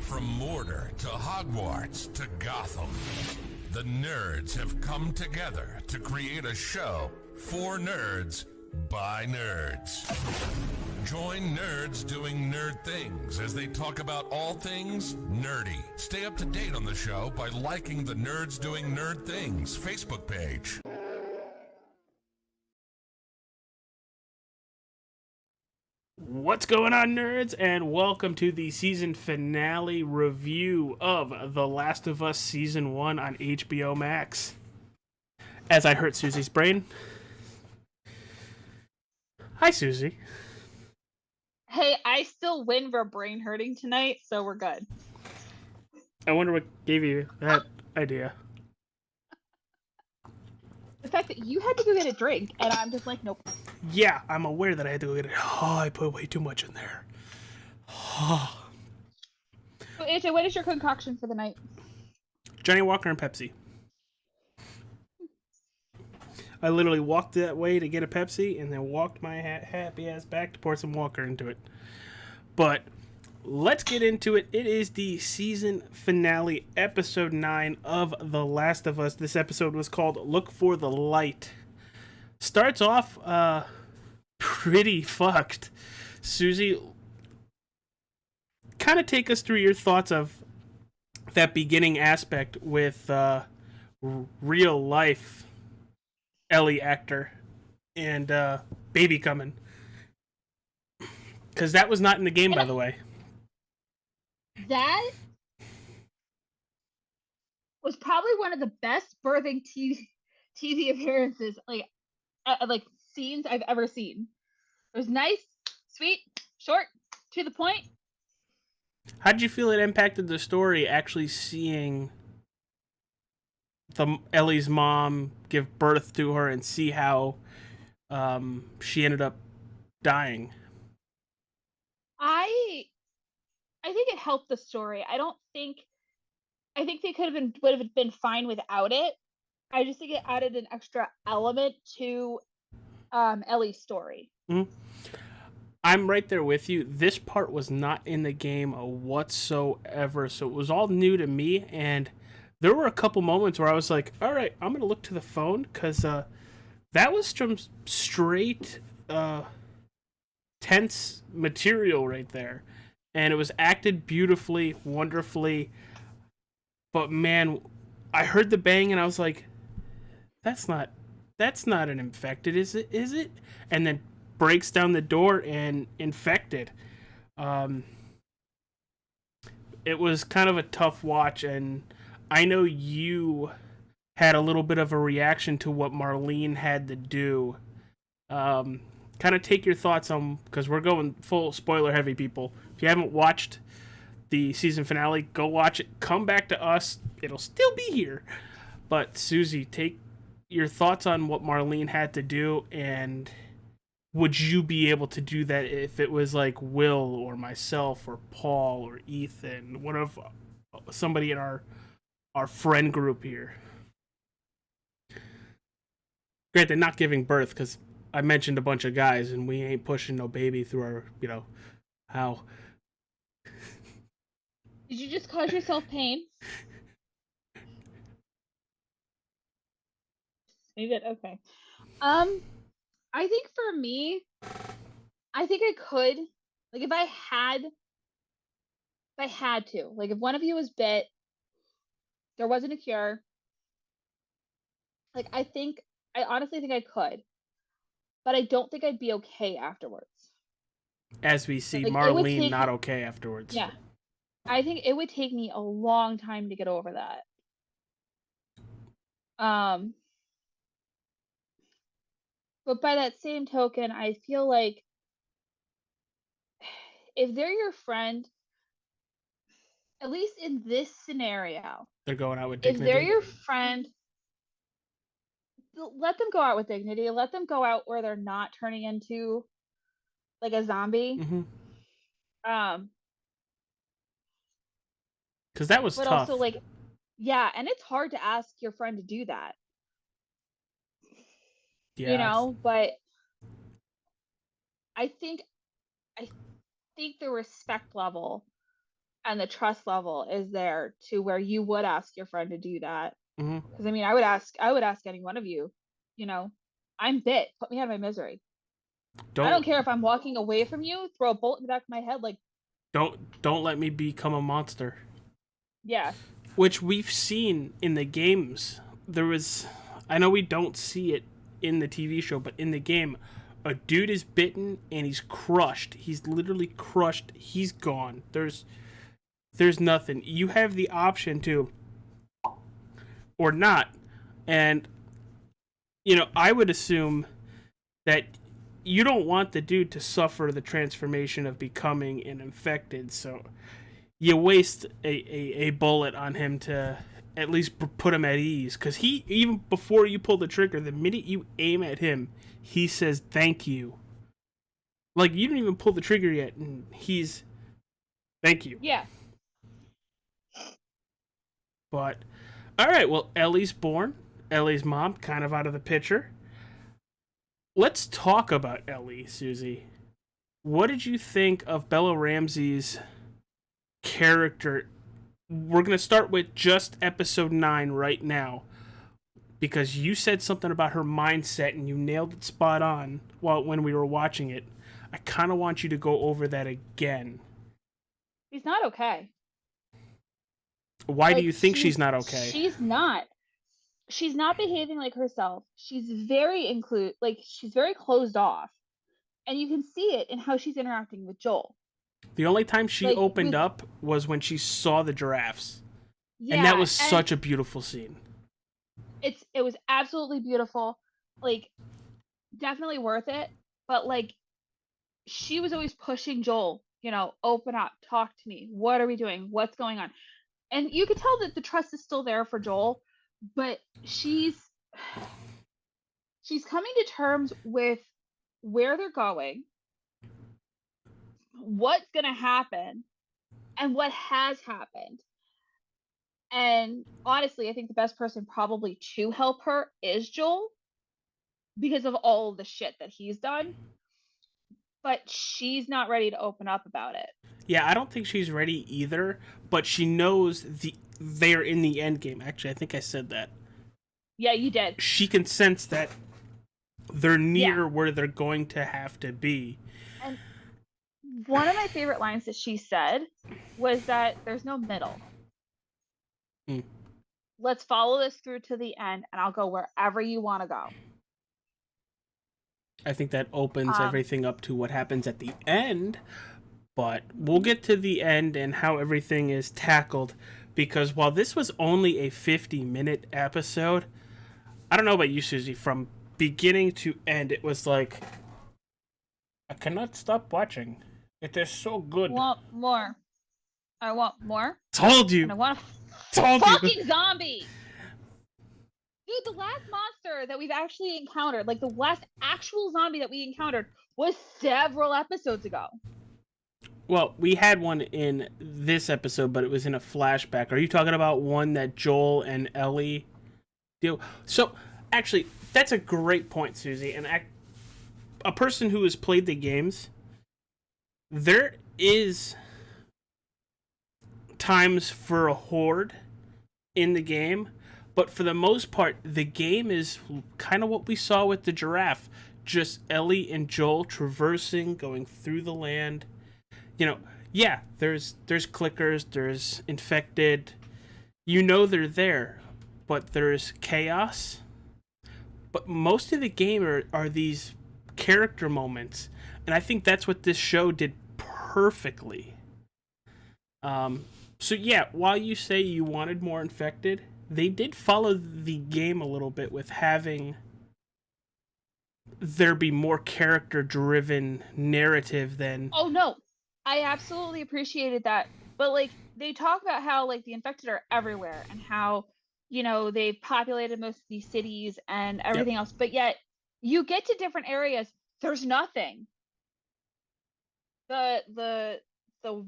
From Mordor to Hogwarts to Gotham, the nerds have come together to create a show for nerds by nerds. Join nerds doing nerd things as they talk about all things nerdy. Stay up to date on the show by liking the Nerds Doing Nerd Things Facebook page. What's going on, nerds, and welcome to the season finale review of The Last of Us Season 1 on HBO Max. As I hurt Susy's brain. Hi, Susy. Hey, I still win for brain hurting tonight, so we're good. I wonder what gave you that idea. The fact that you had to go get a drink, and I'm just like, nope. Yeah, I'm aware that I had to go get it. Oh, I put way too much in there. So, AJ, what is your concoction for the night? Johnny Walker and Pepsi. I literally walked that way to get a Pepsi and then walked my happy ass back to pour some Walker into it. But let's get into it. It is the season finale, episode 9 of The Last of Us. This episode was called Look for the Light. Starts off pretty fucked. Susie, kind of take us through your thoughts of that beginning aspect with real life Ellie actor and baby coming. Because that was not in the game, by the way. That was probably one of the best birthing TV appearances, like scenes I've ever seen. It was nice, sweet, short, to the point. How did you feel it impacted the story, actually seeing Ellie's mom give birth to her and see how she ended up dying? I think it helped the story. I think they would have been fine without it. I just think it added an extra element to Ellie's story. Mm-hmm. I'm right there with you. This part was not in the game whatsoever, so it was all new to me, and there were a couple moments where I was like, all right, I'm going to look to the phone, because that was some straight tense material right there. And it was acted beautifully, wonderfully. But man, I heard the bang and I was like, that's not an infected, is it? And then breaks down the door and infected. It was kind of a tough watch, and I know you had a little bit of a reaction to what Marlene had to do. Kind of take your thoughts on, because we're going full spoiler heavy, people. If you haven't watched the season finale, go watch it. Come back to us. It'll still be here. But Susie, take your thoughts on what Marlene had to do, and would you be able to do that if it was like Will or myself or Paul or Ethan, one of somebody in our friend group here? Granted, not giving birth, because I mentioned a bunch of guys, and we ain't pushing no baby through our, how. Did you just cause yourself pain? You did? Okay. I think for me, I think I could, like, if I had to, like, if one of you was bit, there wasn't a cure, like, I honestly think I could, but I don't think I'd be okay afterwards. As we see, like, Marlene not okay afterwards. Yeah. I think it would take me a long time to get over that. But by that same token, I feel like if they're your friend, at least in this scenario, they're going out with dignity. If they're your friend, let them go out with dignity. Let them go out where they're not turning into like a zombie. Mm-hmm. Because that was but tough. Also, like, yeah, and it's hard to ask your friend to do that. Yeah. But I think the respect level and the trust level is there to where you would ask your friend to do that. Mm-hmm. Because I mean, I would ask any one of you, you know, I'm bit, put me out of my misery. I don't Don't care if I'm walking away from you, throw a bullet in the back of my head, like, don't let me become a monster. yeah. Which we've seen in the games. There was, I know we don't see it in the TV show, but in the game, a dude is bitten and he's crushed. He's literally crushed. He's gone. There's nothing. You have the option to or not. And I would assume that you don't want the dude to suffer the transformation of becoming an infected, so you waste a bullet on him to at least put him at ease. Because he, even before you pull the trigger, the minute you aim at him, he says thank you. Like, you didn't even pull the trigger yet, and he's thank you. Yeah. But, alright, well, Ellie's born. Ellie's mom, kind of out of the picture. Let's talk about Ellie, Susie. What did you think of Bella Ramsey's character? We're going to start with just episode 9 right now, because you said something about her mindset and you nailed it spot on when we were watching it. I kind of want you to go over that again. She's not okay. Why do you think she's not okay? She's not. She's not behaving like herself. She's very she's very closed off. And you can see it in how she's interacting with Joel. The only time she opened up was when she saw the giraffes. Yeah, and that was such a beautiful scene. It was absolutely beautiful. Like, definitely worth it. But, like, she was always pushing Joel, open up, talk to me. What are we doing? What's going on? And you could tell that the trust is still there for Joel, but she's coming to terms with where they're going, what's going to happen, and what has happened. And honestly, I think the best person probably to help her is Joel, because of all the shit that he's done. But she's not ready to open up about it. Yeah, I don't think she's ready either, but she knows they're in the end game. Actually, I think I said that. Yeah, you did. She can sense that they're near where they're going to have to be. And one of my favorite lines that she said was that there's no middle. Let's follow this through to the end, and I'll go wherever you want to go. I think that opens everything up to what happens at the end, but we'll get to the end and how everything is tackled, because while this was only a 50-minute episode, I don't know about you, Susie, from beginning to end, it was like, I cannot stop watching. It is so good. I want more. I want more. Told you. And I want a fucking zombie. Dude, the last monster that we've actually encountered, like the last actual zombie that we encountered, was several episodes ago. Well, we had one in this episode, but it was in a flashback. Are you talking about one that Joel and Ellie deal? So, actually, that's a great point, Susie. And a person who has played the games, there is times for a horde in the game, but for the most part, the game is kind of what we saw with the giraffe. Just Ellie and Joel traversing, going through the land. Yeah, there's clickers, there's infected. They're there, but there's chaos. But most of the game are these character moments, and I think that's what this show did perfectly. So yeah, while you say you wanted more infected, they did follow the game a little bit with having there be more character-driven narrative than... Oh, no. I absolutely appreciated that. But, like, they talk about how, like, the infected are everywhere and how, they've populated most of these cities and everything else. But yet, you get to different areas, there's nothing. The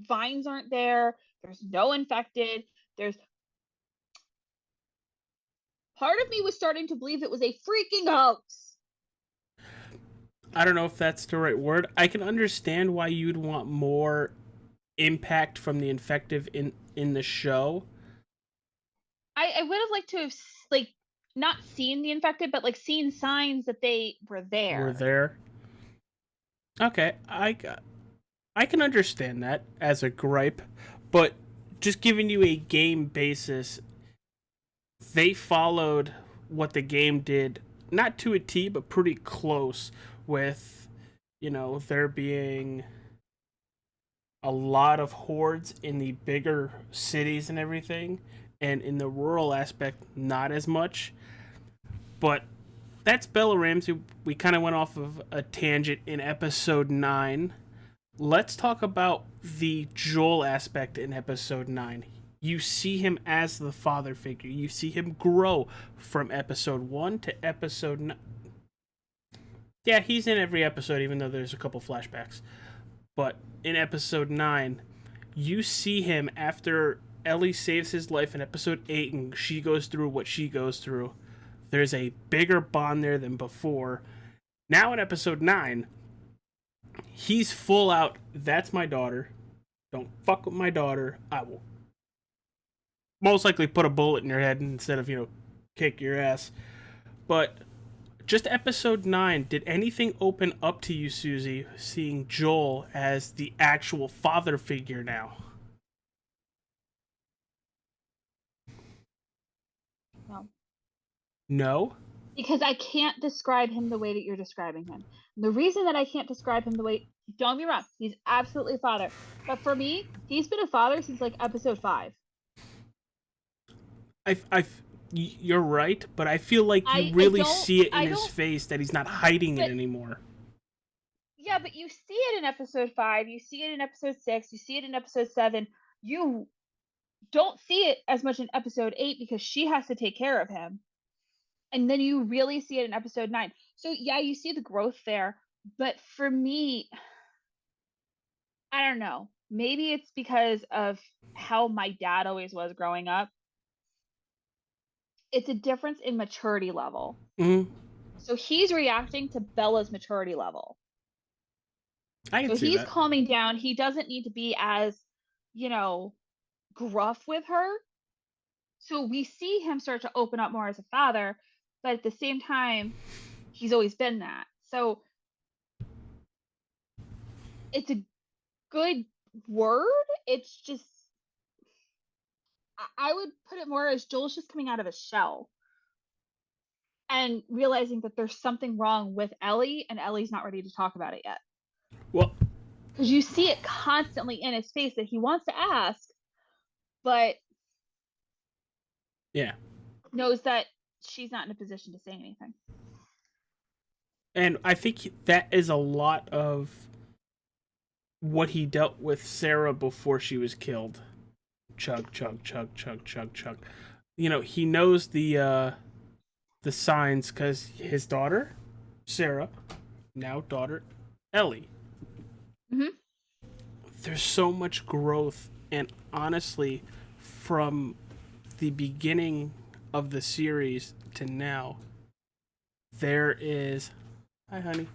vines aren't there. There's no infected. Part of me was starting to believe it was a freaking hoax. I don't know if that's the right word. I can understand why you'd want more impact from the infective in the show. I would have liked to have like not seen the infected, but like seen signs that they were there. Okay, I can understand that as a gripe, but just giving you a game basis, they followed what the game did, not to a T, but pretty close, with, there being a lot of hordes in the bigger cities and everything, and in the rural aspect, not as much. But that's Bella Ramsey. We kind of went off of a tangent in episode 9. Let's talk about the Joel aspect in episode 9. You see him as the father figure. You see him grow from episode 1 to episode 9. Yeah, he's in every episode, even though there's a couple flashbacks. But in episode 9, you see him after Ellie saves his life in episode 8 and she goes through what she goes through. There's a bigger bond there than before. Now in episode 9, he's full out, that's my daughter. Don't fuck with my daughter. I will most likely put a bullet in your head instead of, kick your ass. But just episode 9, did anything open up to you, Susy, seeing Joel as the actual father figure now? No. No? Because I can't describe him the way that you're describing him. And the reason that I can't describe him the way, don't get me wrong, he's absolutely a father. But for me, he's been a father since like episode 5. You're right, but I feel like you really see it in his face that he's not hiding it anymore. Yeah, but you see it in episode 5, you see it in episode 6, you see it in episode 7. You don't see it as much in episode 8 because she has to take care of him. And then you really see it in episode 9. So yeah, you see the growth there. But for me, I don't know. Maybe it's because of how my dad always was growing up. It's a difference in maturity level. Mm-hmm. So he's reacting to Bella's maturity level. I can see he's that. Calming down. He doesn't need to be as, gruff with her. So we see him start to open up more as a father, but at the same time, he's always been that. So it's a good word. It's just, I would put it more as Joel's just coming out of a shell and realizing that there's something wrong with Ellie, and Ellie's not ready to talk about it yet. Well, because you see it constantly in his face that he wants to ask, but yeah, knows that she's not in a position to say anything. And I think that is a lot of what he dealt with Sarah before she was killed. Chug, chug, chug, chug, chug, chug. He knows the signs because his daughter, Sarah, now daughter, Ellie. Mm-hmm. There's so much growth, and honestly, from the beginning of the series to now, there is... Hi, honey.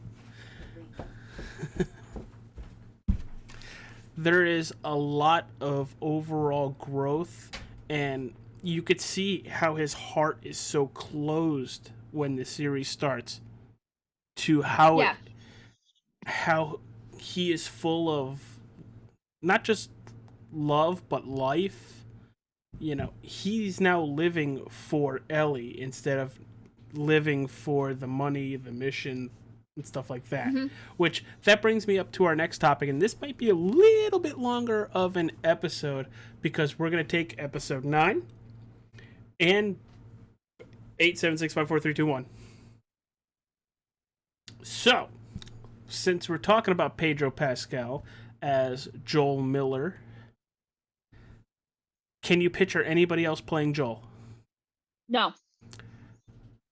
There is a lot of overall growth, and you could see how his heart is so closed when the series starts to how how he is full of not just love but life. He's now living for Ellie instead of living for the money, the mission, and stuff like that. Mm-hmm. Which, that brings me up to our next topic, and this might be a little bit longer of an episode because we're going to take episode 9 and 8765431. So, since we're talking about Pedro Pascal as Joel Miller, can you picture anybody else playing Joel? No.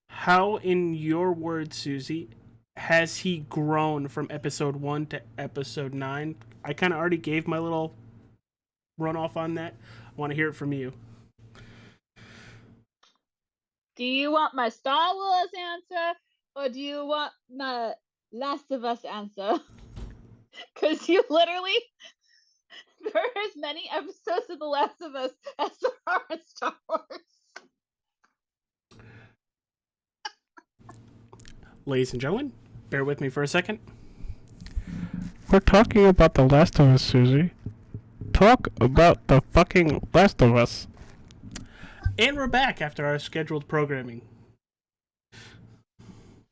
How, in your words, Susy, has he grown from episode 1 to episode 9? I kind of already gave my little runoff on that. I want to hear it from you. Do you want my Star Wars answer, or do you want my Last of Us answer? Because you literally There are as many episodes of The Last of Us as there are in Star Wars. Ladies and gentlemen, bear with me for a second. We're talking about The Last of Us, Susie. Talk about the fucking Last of Us. And we're back after our scheduled programming.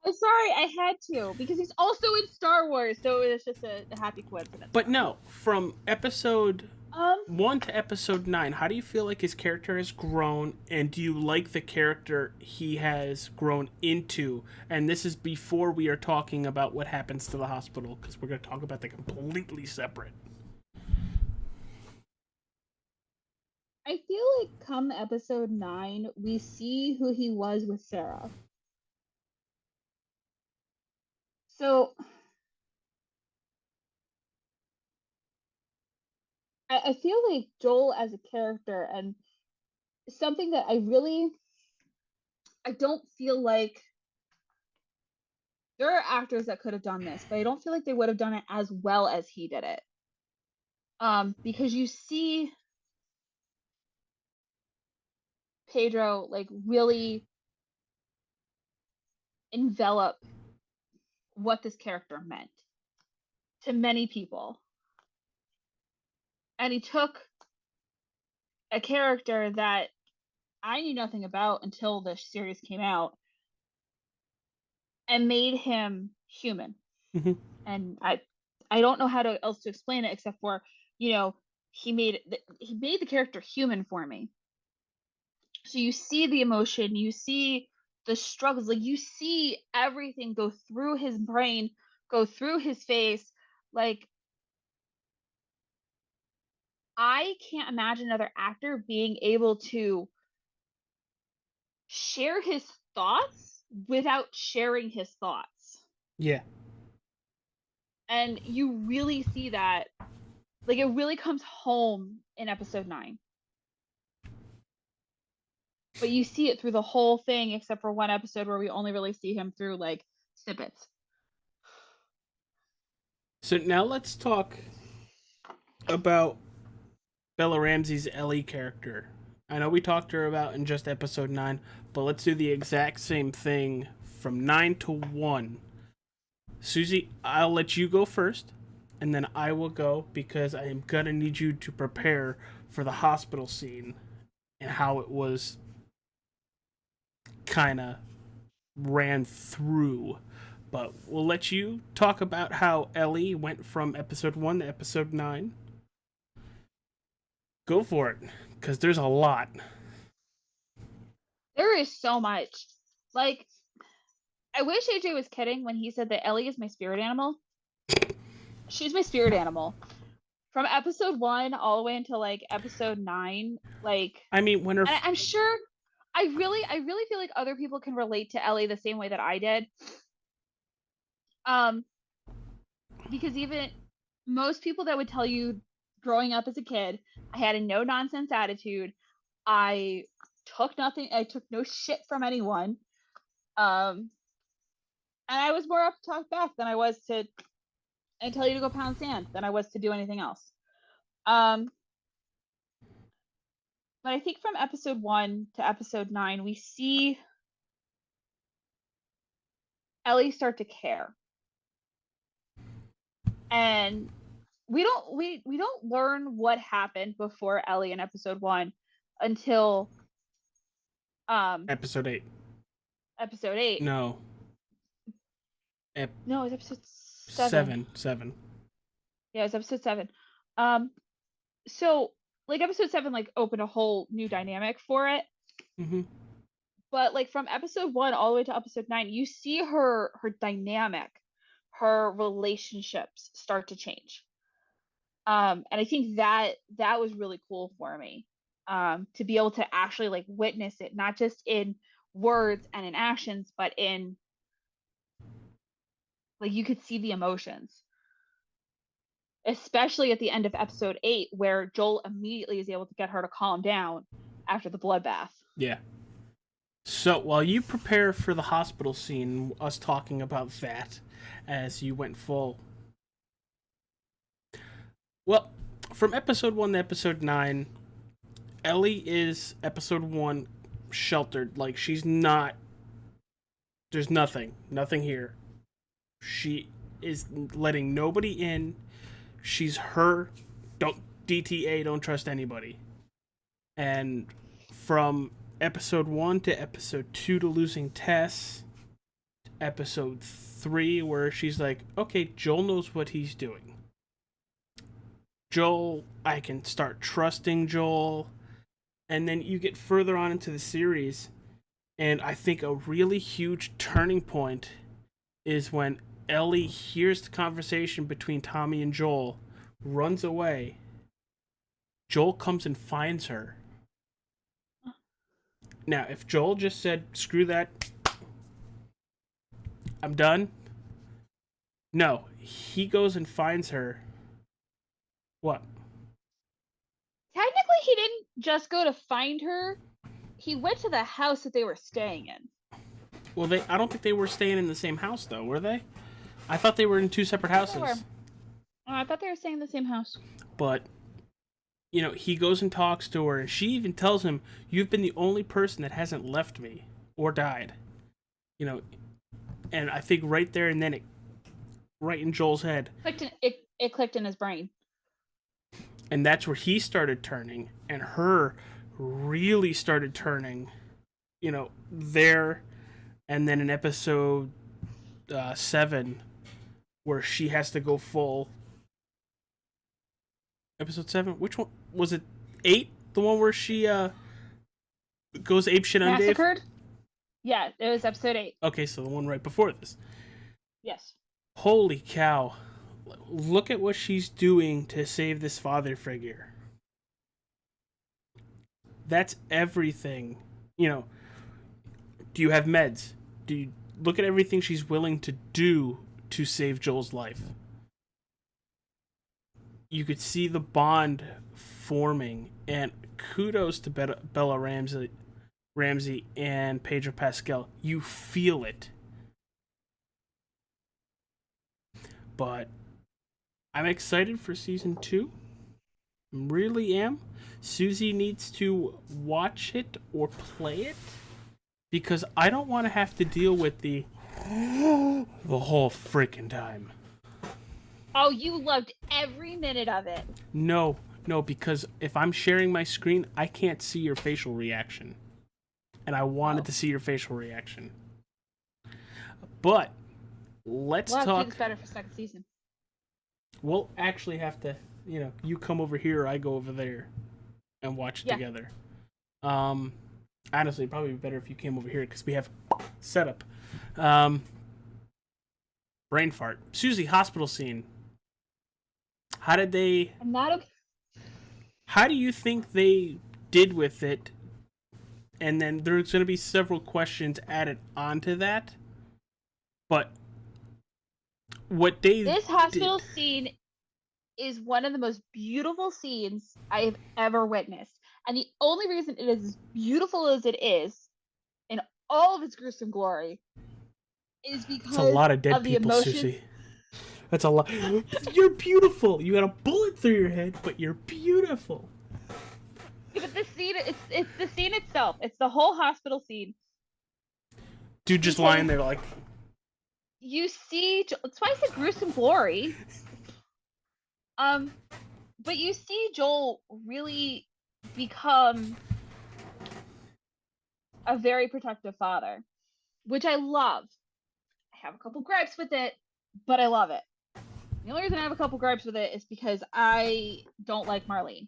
I'm sorry, I had to, because he's also in Star Wars, so it's just a happy coincidence. But no, from episode 1 to episode 9, how do you feel like his character has grown, and do you like the character he has grown into? And this is before we are talking about what happens to the hospital, because we're going to talk about that completely separate. I feel like come episode 9, we see who he was with Sarah. So I feel like Joel as a character, and something that I don't feel like there are actors that could have done this, but I don't feel like they would have done it as well as he did it. Because you see Pedro like really envelop what this character meant to many people. And he took a character that I knew nothing about until the series came out and made him human. Mm-hmm. And I don't know how else to explain it except for, he made the character human for me. So you see the emotion, you see the struggles, like you see everything go through his brain, go through his face. Like, I can't imagine another actor being able to share his thoughts without sharing his thoughts. Yeah. And you really see that, like, it really comes home in episode 9. But you see it through the whole thing, except for one episode where we only really see him through, like, snippets. So now let's talk about Bella Ramsey's Ellie character. I know we talked to her about in just episode 9, but let's do the exact same thing from 9 to 1. Susie, I'll let you go first, and then I will go because I am going to need you to prepare for the hospital scene and how it was kind of ran through. But we'll let you talk about how Ellie went from episode 1 to episode 9. Go for it, because there's a lot. There is so much. Like, I wish AJ was kidding when he said that Ellie is my spirit animal. She's my spirit animal. From episode 1 all the way until, like, episode 9, like... I mean, when her... I'm sure... I really feel like other people can relate to Ellie the same way that I did. Because even most people that would tell you growing up as a kid, I had a no-nonsense attitude. I took no shit from anyone. And I was more up to talk back than I was to and tell you to go pound sand than I was to do anything else. But I think from episode 1 to episode 9, we see Ellie start to care. And we don't learn what happened before Ellie in episode 1 until episode 8. Episode 8. No. No, it's episode 7. 7. Yeah, it's episode 7. So like episode 7 like opened a whole new dynamic for it. Mm-hmm. But like from episode 1 all the way to episode 9, you see her dynamic, her relationships start to change. And I think that was really cool for me. To be able to actually like witness it, not just in words and in actions, but in like you could see the emotions. Especially at the end of episode 8, where Joel immediately is able to get her to calm down after the bloodbath. Yeah. So while you prepare for the hospital scene, us talking about that as you went full. Well, from episode 1 to episode 9, Ellie is episode 1 sheltered. Like, she's not. There's nothing here. She is letting nobody in. She's her. Don't DTA. Don't trust anybody. And from episode 1 to episode 2 to losing Tess, episode 3 where she's like, okay, Joel knows what he's doing. Joel, I can start trusting Joel. And then you get further on into the series, and I think a really huge turning point is when Ellie hears the conversation between Tommy and Joel, runs away. Joel comes and finds her. Now, if Joel just said, screw that, I'm done. No, he goes and finds her. What? Technically, he didn't just go to find her. He went to the house that they were staying in. Well, I don't think they were staying in the same house, though, were they? I thought they were in 2 separate houses. I thought they were staying in the same house. But, you know, he goes and talks to her, and she even tells him, you've been the only person that hasn't left me or died. You know, and I think right there and then right in Joel's head. It clicked in his brain. And that's where he started turning, and her really started turning, you know, there, and then in episode 7, where she has to go full. Episode 7? Which one? Was it 8? The one where she goes apeshit on Dave? Massacred? Yeah, it was episode 8. Okay, so the one right before this. Yes. Holy cow. Look at what she's doing to save this father figure. That's everything. You know, do you have meds? Do you look at everything she's willing to do to save Joel's life? You could see the bond forming, and kudos to Bella Ramsey and Pedro Pascal. You feel it. But I'm excited for season 2. Really am. Susy needs to watch it or play it, because I don't want to have to deal with the whole freaking time. Oh, you loved every minute of it. No, because if I'm sharing my screen, I can't see your facial reaction. And I wanted to see your facial reaction. But let's we'll talk. have to do this better for second season. We'll actually have to, you know, you come over here, I go over there, and watch it together. Honestly, it'd probably be better if you came over here, because we have setup. Brain fart. Susy, hospital scene. How did they... I'm not okay. How do you think they did with it? And then there's going to be several questions added onto that. But what they This hospital scene is one of the most beautiful scenes I have ever witnessed. And the only reason it is as beautiful as it is, in all of its gruesome glory, is because it's a lot of dead people, emotions. Susy. That's a lot. You're beautiful. You got a bullet through your head, but you're beautiful. Yeah, but the scene, it's the scene itself. It's the whole hospital scene. Dude just lying there like... You see, that's why I said gruesome glory. But you see Joel really become a very protective father, which I love. I have a couple gripes with it, but I love it. The only reason I have a couple gripes with it is because I don't like Marlene.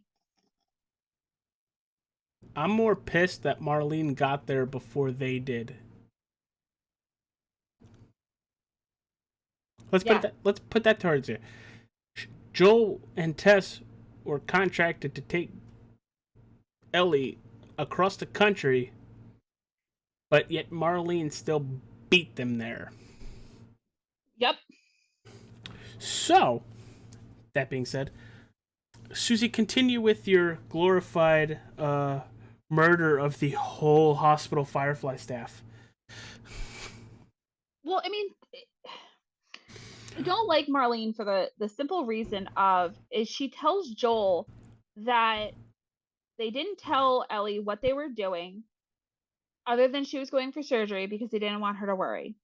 I'm more pissed that Marlene got there before they did. Let's put that towards you. Joel and Tess were contracted to take Ellie across the country, but yet Marlene still beat them there. Yep. So, that being said, Susy, continue with your glorified murder of the whole hospital Firefly staff. Well, I mean, I don't like Marlene for the simple reason of is she tells Joel that they didn't tell Ellie what they were doing other than she was going for surgery because they didn't want her to worry.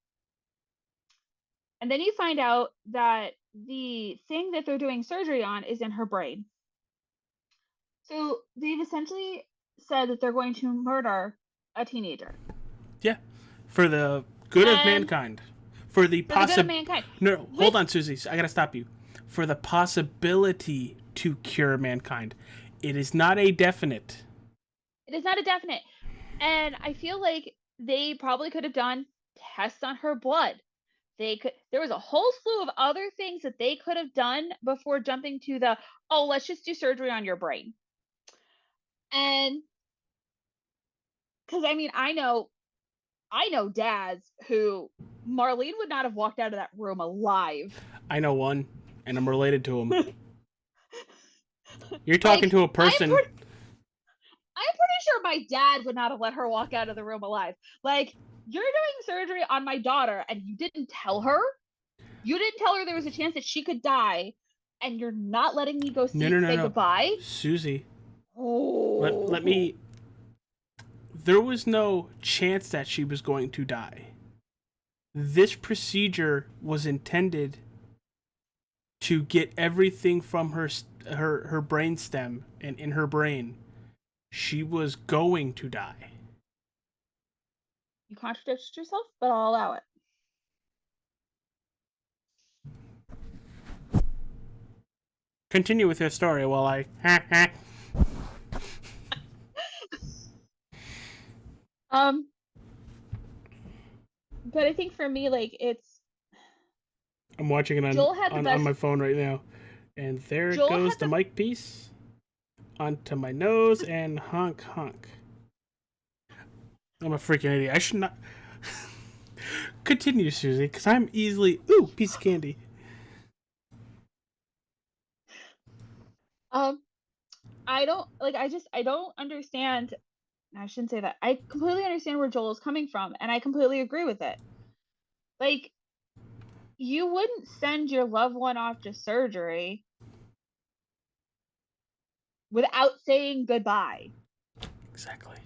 And then you find out that the thing that they're doing surgery on is in her brain. So they've essentially said that they're going to murder a teenager. Yeah, for the good of And- mankind. For the For the good of possibility. mankind. No, hold on, Susie. I gotta stop you. For the possibility to cure mankind. It is not a definite. It is not a definite. And I feel like they probably could have done tests on her blood. There was a whole slew of other things that they could have done before jumping to the, oh, let's just do surgery on your brain. And because I mean, I know dads who Marlene would not have walked out of that room alive. I know one, and I'm related to him. You're talking to a person. I'm pretty sure my dad would not have let her walk out of the room alive. Like, you're doing surgery on my daughter and you didn't tell her? You didn't tell her there was a chance that she could die, and you're not letting me go see say goodbye? Susie. Oh. Let me. There was no chance that she was going to die. This procedure was intended to get everything from her brainstem and in her brain. She was going to die. You contradicted yourself, but I'll allow it. Continue with your story while I. But I think for me, like, it's. I'm watching it on my phone right now. And there Joel goes had the mic piece onto my nose and honk honk. I'm a freaking idiot. I should not. Continue, Susie, because I'm easily. Ooh, piece of candy. I don't understand. I shouldn't say that. I completely understand where Joel is coming from, and I completely agree with it. Like, you wouldn't send your loved one off to surgery without saying goodbye. Exactly.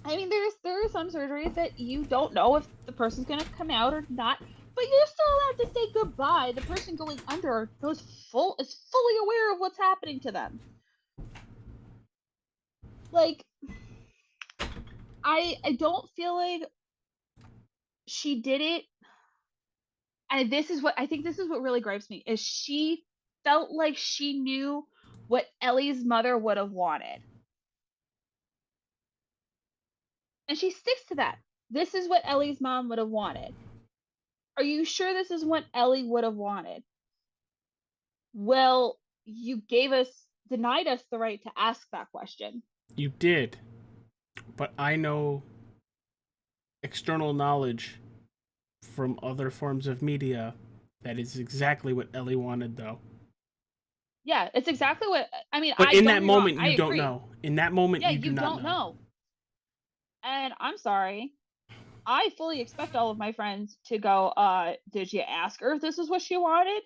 I mean, there are some surgeries that you don't know if the person's gonna come out or not, but you're still allowed to say goodbye. The person going under is fully aware of what's happening to them. Like, I don't feel like she did it, and this is what really gripes me is she felt like she knew what Ellie's mother would have wanted. And she sticks to that. This is what Ellie's mom would have wanted. Are you sure this is what Ellie would have wanted? Well, you denied us the right to ask that question. You did. But I know external knowledge from other forms of media that is exactly what Ellie wanted, though. Yeah, it's exactly what I mean. But in that moment, you don't know. In that moment, yeah, you do not don't know. And I'm sorry. I fully expect all of my friends to go, did you ask her if this is what she wanted?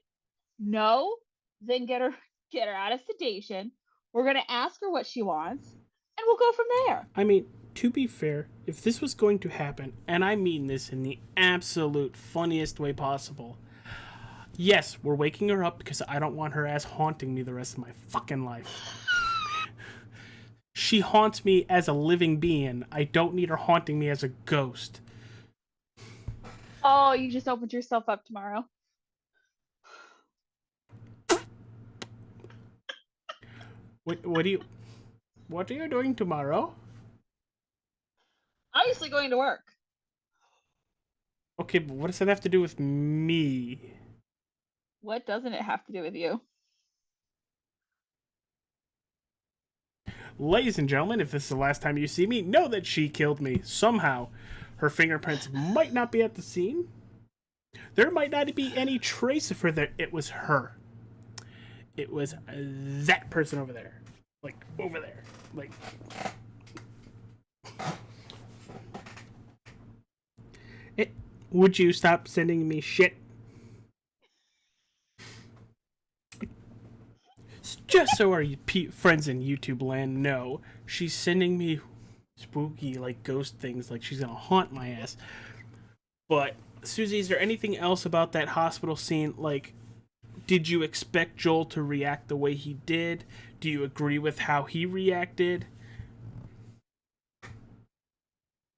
No? Then get her out of sedation. We're gonna ask her what she wants, and we'll go from there. I mean, to be fair, if this was going to happen, and I mean this in the absolute funniest way possible, yes, we're waking her up because I don't want her ass haunting me the rest of my fucking life. She haunts me as a living being. I don't need her haunting me as a ghost. Oh, you just opened yourself up tomorrow. What are you doing tomorrow? Obviously going to work. Okay, but what does that have to do with me? What doesn't it have to do with you? Ladies and gentlemen, if this is the last time you see me, know that she killed me somehow. Her fingerprints might not be at the scene. There might not be any trace of her there. It was her. It was that person over there. Like, over there. Like... Would you stop sending me shit? Just so our friends in YouTube land know, she's sending me spooky, like, ghost things, like she's gonna haunt my ass. But, Susie, is there anything else about that hospital scene? Like, did you expect Joel to react the way he did? Do you agree with how he reacted?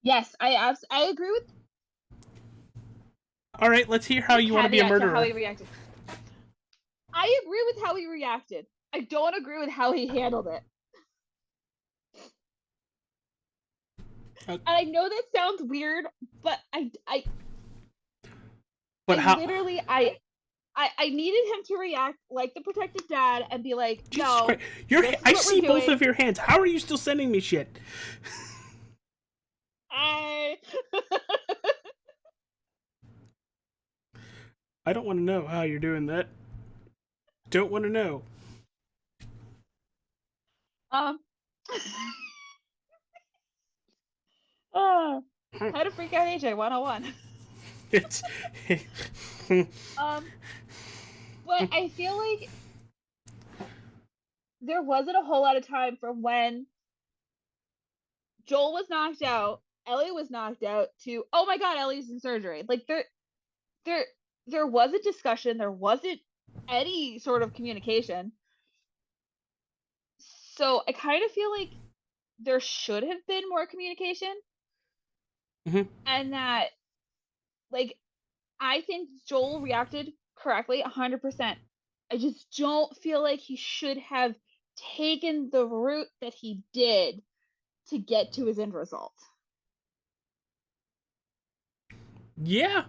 Yes, I agree with All right, let's hear how you want to be a caveat to murderer. how he reacted. I agree with how he reacted. I don't agree with how he handled it. And I know that sounds weird, but literally I needed him to react like the protective dad and be like, Jesus no, Christ. I see both of your hands. How are you still sending me shit? I don't want to know how you're doing that. Don't want to know. How to freak out AJ 101. It's but I feel like there wasn't a whole lot of time from when Joel was knocked out, Ellie was knocked out, to, oh my god, Ellie's in surgery. Like there was a discussion, there wasn't any sort of communication. So I kind of feel like there should have been more communication. Mm-hmm. And that, like, I think Joel reacted correctly 100%. I just don't feel like he should have taken the route that he did to get to his end result. Yeah.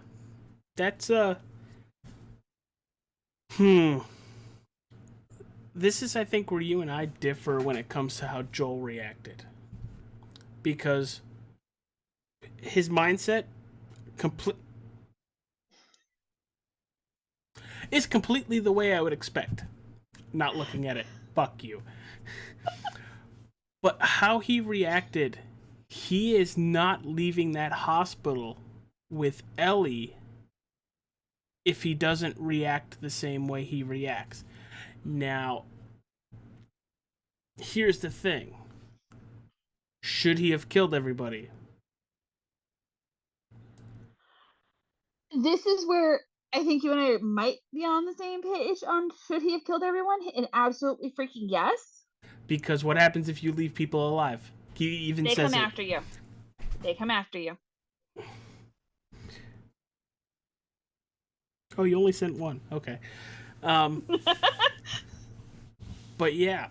That's This is, I think, where you and I differ when it comes to how Joel reacted. Because his mindset is completely the way I would expect. Not looking at it. Fuck you. But how he reacted, he is not leaving that hospital with Ellie if he doesn't react the same way he reacts. Now, here's the thing. Should he have killed everybody? This is where I think you and I might be on the same page on should he have killed everyone? And absolutely freaking yes. Because what happens if you leave people alive? He even They says come it. after you. They come after you. Oh, you only sent one. Okay. But yeah,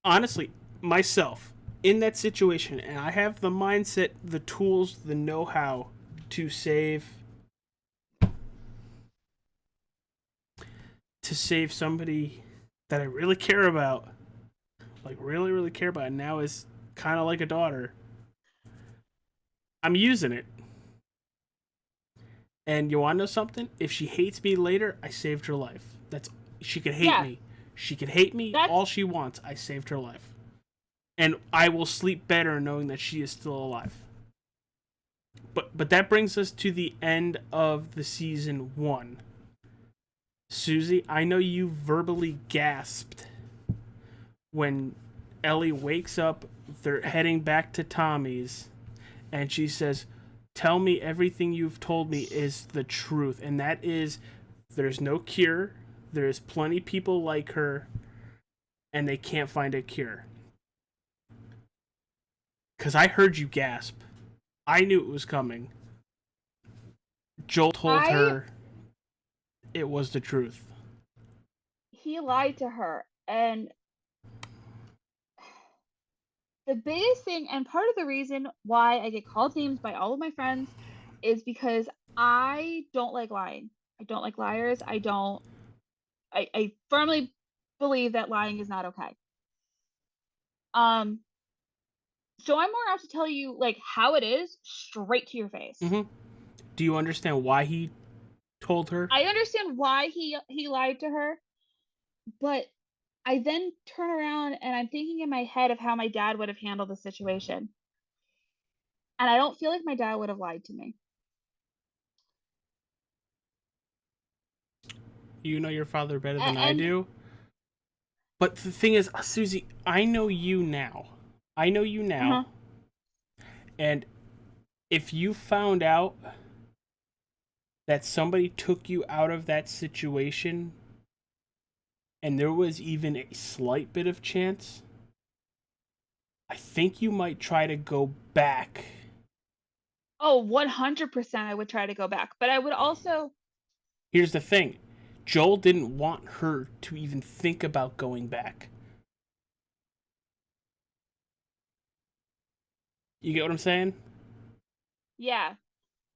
honestly, myself, in that situation, and I have the mindset, the tools, the know-how to save somebody that I really care about, like really, really care about, and now is kind of like a daughter. I'm using it. And you want to know something? If she hates me later, I saved her life. She can hate me. She can hate me all she wants. I saved her life. And I will sleep better knowing that she is still alive. But that brings us to the end of the season 1. Susie, I know you verbally gasped when Ellie wakes up, they're heading back to Tommy's, and she says, "Tell me everything you've told me is the truth." And that is, there's no cure, there's plenty people like her, and they can't find a cure. Because I heard you gasp. I knew it was coming. Joel told her it was the truth. He lied to her. And the biggest thing, and part of the reason why I get called names by all of my friends, is because I don't like lying. I don't like liars. I firmly believe that lying is not okay. So I'm more apt to tell you, like, how it is straight to your face. Mm-hmm. Do you understand why he told her? I understand why he lied to her, but I then turn around and I'm thinking in my head of how my dad would have handled the situation. And I don't feel like my dad would have lied to me. You know your father better than I do. But the thing is, Susie, I know you now. Uh-huh. And if you found out that somebody took you out of that situation and there was even a slight bit of chance, I think you might try to go back. Oh, 100% I would try to go back. But I would also, Here's the thing. Joel didn't want her to even think about going back. You get what I'm saying? yeah.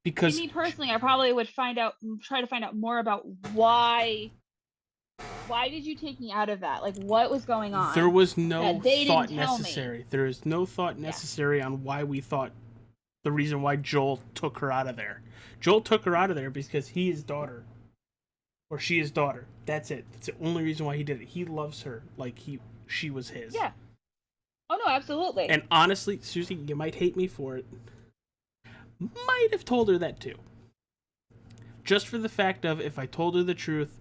Because Me personally, I probably would try to find out more about why did you take me out of that? Like, what was going on? there was no that they thought didn't tell me. necessary. There is no thought Yeah. necessary on why we thought the reason why Joel took her out of there. Joel took her out of there because he is daughter. Or she is daughter. That's it. That's the only reason why he did it. He loves her like she was his. Yeah. Oh no, absolutely. And honestly, Susie, you might hate me for it. Might have told her that too. Just for the fact of if I told her the truth,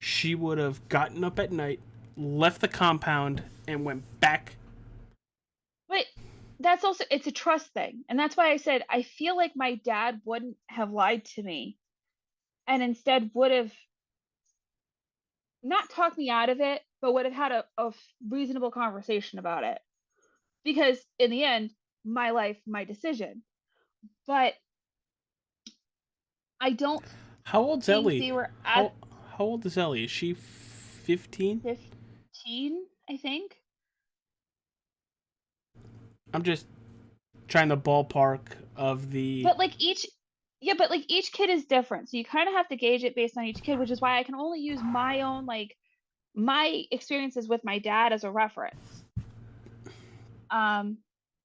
she would have gotten up at night, left the compound, and went back. But that's also, it's a trust thing. And that's why I said I feel like my dad wouldn't have lied to me and instead would have not talked me out of it, but would have had a reasonable conversation about it. Because in the end, my life, my decision. But I don't How old's think Ellie? they were at How old is Ellie? Is she 15? 15, I think. I'm just trying to ballpark of the. But like each kid is different. So you kind of have to gauge it based on each kid, which is why I can only use my own my experiences with my dad as a reference.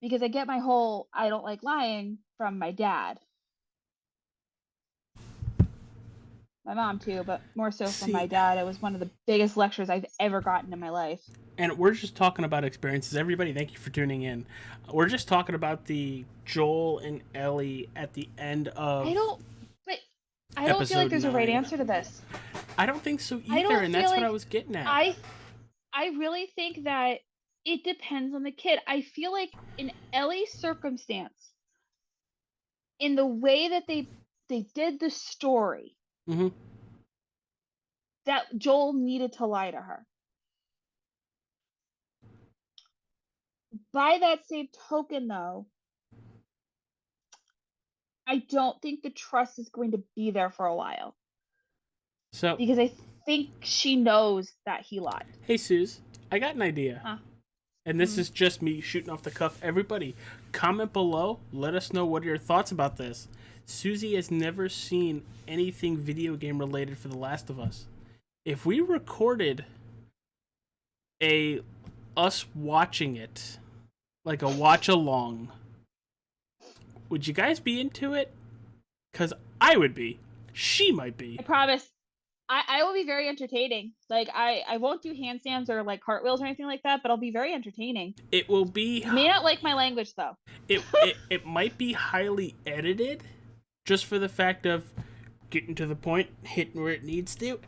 Because I get my whole I don't like lying from my dad. My mom too, but more so from my dad. It was one of the biggest lectures I've ever gotten in my life. And we're just talking about experiences. Everybody, thank you for tuning in. We're just talking about the Joel and Ellie at the end of. I don't feel like there's a right answer to this. I don't think so either, and that's what I was getting at. I really think that it depends on the kid. I feel like in Ellie's circumstance, in the way that they did the story, mm-hmm. that Joel needed to lie to her. By that same token, though, I don't think the trust is going to be there for a while. So because I think she knows that he lied. Hey, Suze, I got an idea. Huh? And this is just me shooting off the cuff. Everybody, comment below. Let us know what are your thoughts about this. Susie has never seen anything video game related for The Last of Us. If we recorded us watching it, like a watch along, would you guys be into it? Because I would be. She might be. I promise. I will be very entertaining. Like I won't do handstands or like cartwheels or anything like that, but I'll be very entertaining. It will be. You may not like my language though. It might be highly edited, just for the fact of getting to the point, hitting where it needs to.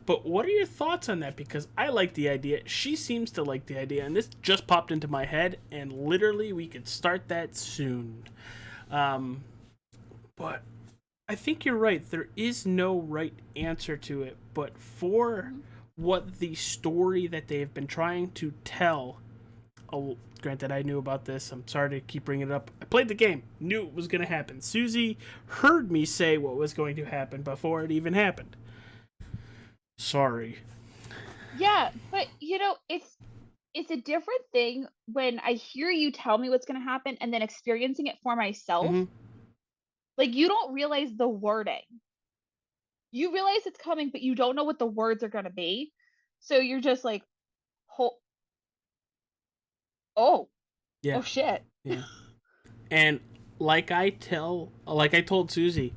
But what are your thoughts on that? Because I like the idea. She seems to like the idea, and this just popped into my head, and literally we could start that soon. But I think you're right. There is no right answer to it, but for what the story that they've been trying to tell, granted I knew about this, I'm sorry to keep bringing it up. I played the game, knew it was going to happen. Susie heard me say what was going to happen before it even happened. Sorry. Yeah, but it's a different thing when I hear you tell me what's going to happen and then experiencing it for myself. Mm-hmm. Like, you don't realize the wording. You realize it's coming, but you don't know what the words are going to be. So you're just like, oh shit. Yeah. And like I told Susie,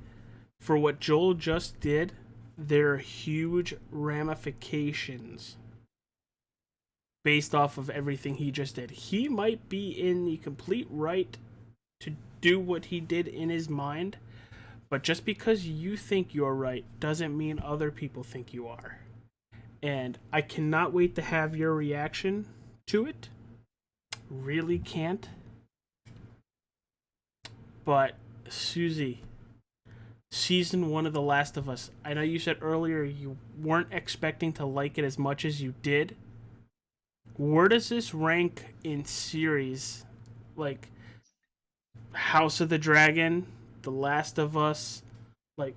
for what Joel just did, there are huge ramifications based off of everything he just did. He might be in the complete right to do what he did in his mind, but just because you think you're right doesn't mean other people think you are. and I cannot wait to have your reaction to it. Really can't. But Susy, season 1 of The Last of Us. I know you said earlier you weren't expecting to like it as much as you did. Where does this rank in series? Like House of the Dragon, The Last of Us, like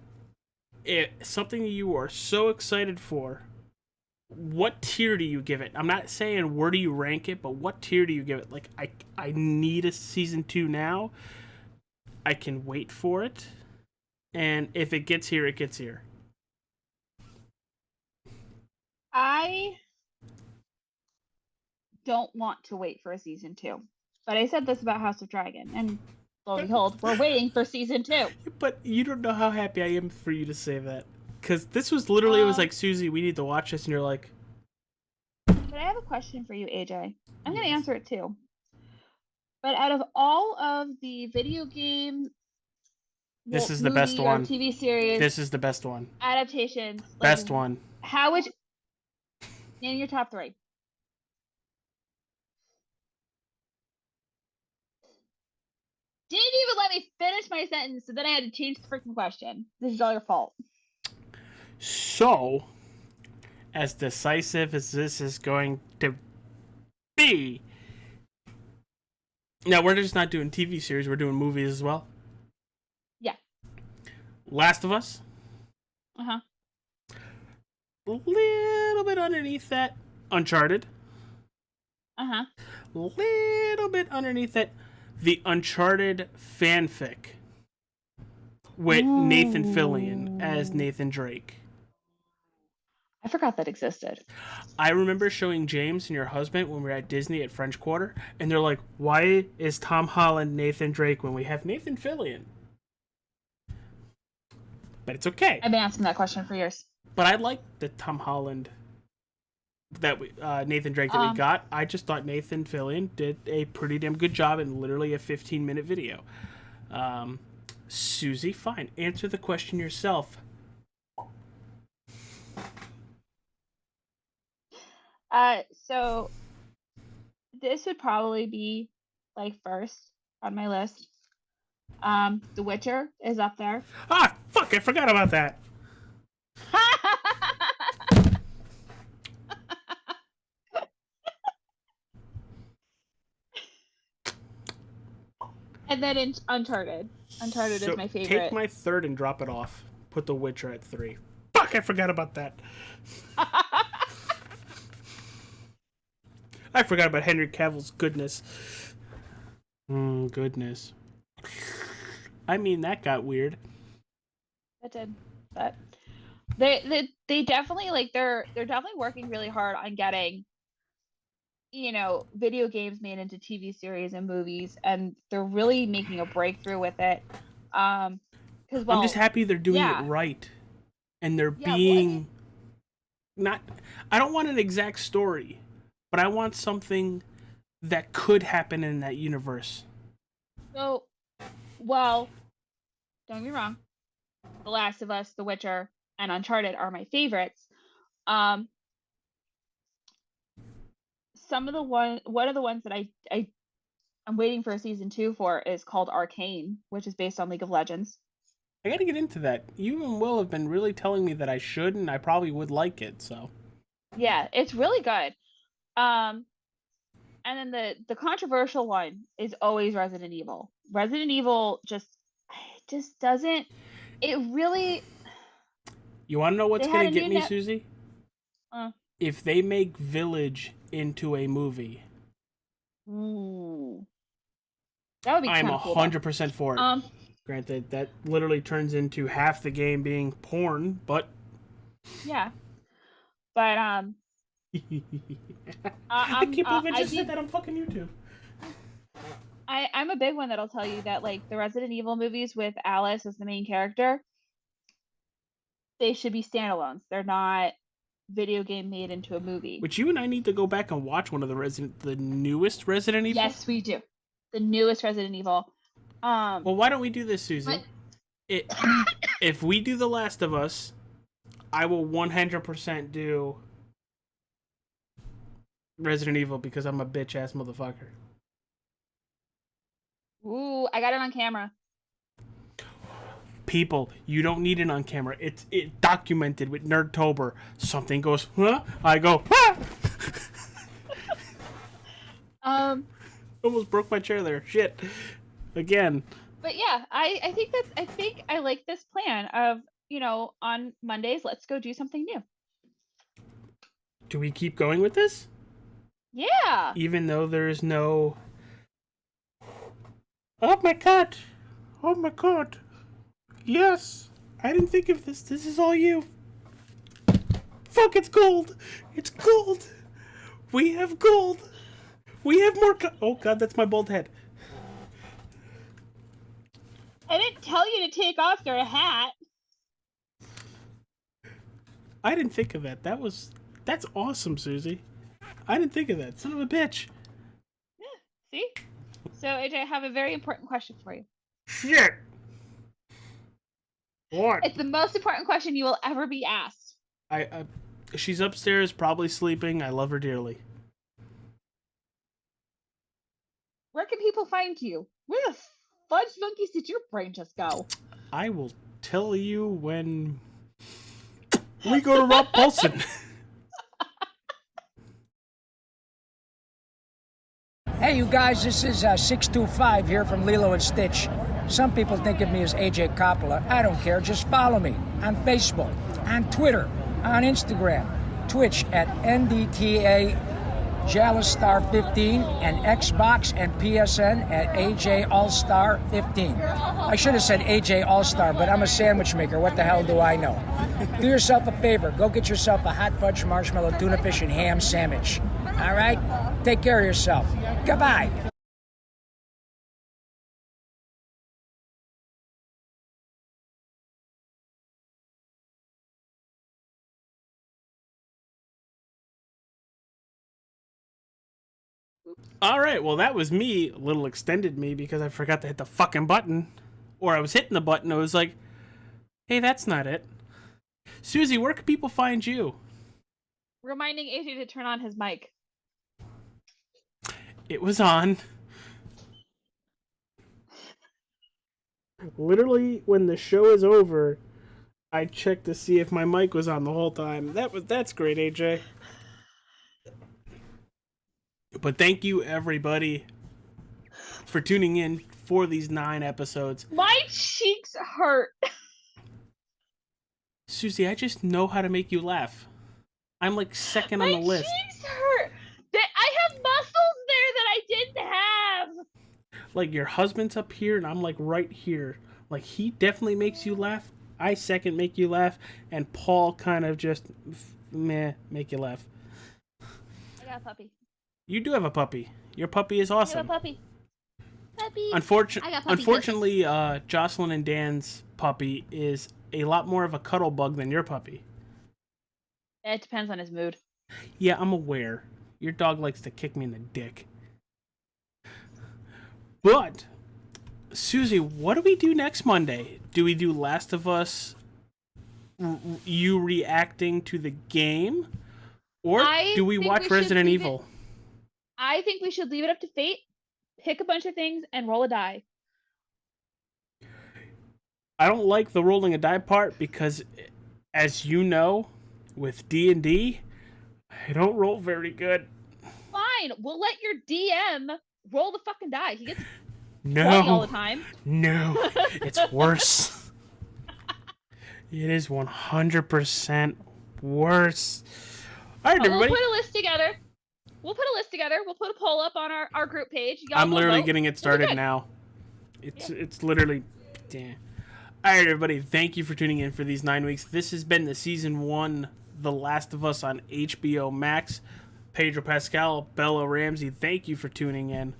something you are so excited for. What tier do you give it? I'm not saying where do you rank it, but what tier do you give it? Like I need a season 2 now. I can wait for it. And if it gets here, it gets here. I don't want to wait for a season 2. But I said this about House of Dragon, and lo and behold, we're waiting for season 2. But you don't know how happy I am for you to say that. Because this was literally, it was like, Susy, we need to watch this, and you're like... But I have a question for you, AJ. I'm going to answer it too. But out of all of the video game... This is the best one. TV series... This is the best one. Adaptations... Best one. How would you... Name your top 3. Didn't even let me finish my sentence, so then I had to change the freaking question. This is all your fault. So, as decisive as this is going to be... Now, we're just not doing TV series, we're doing movies as well. Yeah. Last of Us. Uh-huh. A little bit underneath that, Uncharted. Uh-huh. A little bit underneath that, the Uncharted fanfic with Nathan Fillion as Nathan Drake. I forgot that existed. I remember showing James and your husband when we were at Disney at French Quarter, and they're like, why is Tom Holland Nathan Drake when we have Nathan Fillion? But it's okay. I've been asking that question for years. But I like the Tom Holland that we, Nathan Drake that we got. I just thought Nathan Fillion did a pretty damn good job in literally a 15-minute video. Susy, fine. Answer the question yourself. So this would probably be like first on my list. The Witcher is up there. Ah, fuck! I forgot about that. And then in Uncharted. Uncharted is my favorite. Take my third and drop it off. Put The Witcher at 3. Fuck! I forgot about that. I forgot about Henry Cavill's goodness. Goodness. I mean, that got weird. That did. But they definitely they're definitely working really hard on getting, video games made into TV series and movies, and they're really making a breakthrough with it. I'm just happy they're doing it right, and they're being not. I don't want an exact story, but I want something that could happen in that universe. So, don't get me wrong. The Last of Us, The Witcher, and Uncharted are my favorites. Some of one of the ones that I'm waiting for a season 2 for is called Arcane, which is based on League of Legends. I gotta get into that. You and Will have been really telling me that I should, and I probably would like it, so. Yeah, it's really good. And then the controversial one is always Resident Evil. Resident Evil just doesn't. It really. You want to know what's gonna get me, Susy? If they make Village into a movie. Ooh. That would be. I'm 100% for it. Granted, that literally turns into half the game being porn, but. Yeah. But I can't believe I just said that on fucking YouTube. I'm a big one that'll tell you that the Resident Evil movies with Alice as the main character, they should be standalones. They're not video game made into a movie. Which you and I need to go back and watch one of the newest Resident Evil. Yes, we do. The newest Resident Evil. Well, why don't we do this, Susie? If we do The Last of Us, I will 100% do Resident Evil because I'm a bitch ass motherfucker. Ooh, I got it on camera. People, you don't need it on camera. It's documented with Nerdtober. Something goes, huh? I go, ah! Almost broke my chair there. Shit. Again. But yeah, I think I like this plan of, on Mondays, let's go do something new. Do we keep going with this? Yeah. Even though there's no... Oh my god. Oh my god. Yes. I didn't think of this. This is all you. Fuck, it's gold. It's gold. We have gold. We have more... Oh god, that's my bald head. I didn't tell you to take off your hat. I didn't think of that. That's awesome, Susie. I didn't think of that. Son of a bitch. Yeah, see? So, AJ, I have a very important question for you. Shit. What? It's the most important question you will ever be asked. She's upstairs, probably sleeping. I love her dearly. Where can people find you? Where the fudge monkeys did your brain just go? I will tell you when we go to Rob Paulson. Hey, you guys, this is 625 here from Lilo and Stitch. Some people think of me as AJ Coppola. I don't care. Just follow me on Facebook, on Twitter, on Instagram, Twitch at NDTA Jalistar15, and Xbox and PSN at AJ All-Star 15. I should have said AJ All-Star, but I'm a sandwich maker. What the hell do I know? Do yourself a favor. Go get yourself a hot fudge marshmallow tuna fish and ham sandwich. All right? Take care of yourself. Goodbye. Alright, well that was me, a little extended me because I forgot to hit the fucking button. Or I was hitting the button, I was like, hey, that's not it. Susie, where can people find you? Reminding AJ to turn on his mic. It was on. Literally, when the show is over, I checked to see if my mic was on the whole time. That's great, AJ. But thank you, everybody, for tuning in for these 9 episodes. My cheeks hurt. Susie, I just know how to make you laugh. I'm like second on the list. My cheeks hurt. I have muscles there that I didn't have. Like, your husband's up here, and I'm like right here. Like, he definitely makes you laugh. I second make you laugh, and Paul kind of just make you laugh. I got a puppy. You do have a puppy. Your puppy is awesome. I got a puppy. Puppy. Unfortunately, Jocelyn and Dan's puppy is a lot more of a cuddle bug than your puppy. It depends on his mood. Yeah, I'm aware. Your dog likes to kick me in the dick. But, Susie, what do we do next Monday? Do we do Last of Us, you reacting to the game? Or do we watch Resident Evil? I think we should leave it up to fate, pick a bunch of things, and roll a die. I don't like the rolling a die part because, as you know, with D&D, I don't roll very good. Fine, we'll let your DM roll the fucking die. He gets 20 all the time. No, it's worse. It is 100% worse. All right, everybody. We'll put a list together. We'll put a poll up on our group page. I'm literally getting it started now. It's literally... Damn. All right, everybody. Thank you for tuning in for these 9 weeks. This has been the Season 1, The Last of Us on HBO Max. Pedro Pascal, Bella Ramsey, thank you for tuning in.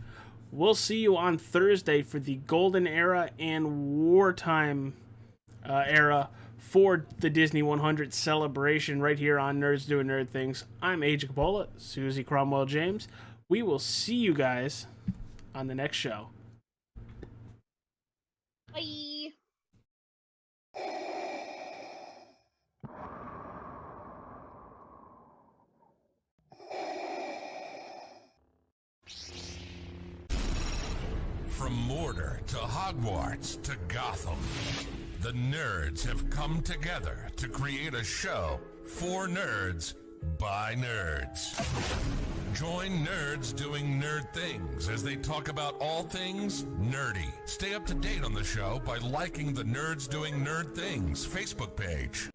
We'll see you on Thursday for the Golden Era and Wartime era for the Disney 100 celebration right here on Nerds Doing Nerd Things. I'm AJ Coppola, Susie Cromwell James. We will see you guys on the next show. Bye. From Mordor to Hogwarts to Gotham, the nerds have come together to create a show for nerds by nerds. Join nerds doing nerd things as they talk about all things nerdy. Stay up to date on the show by liking the Nerds Doing Nerd Things Facebook page.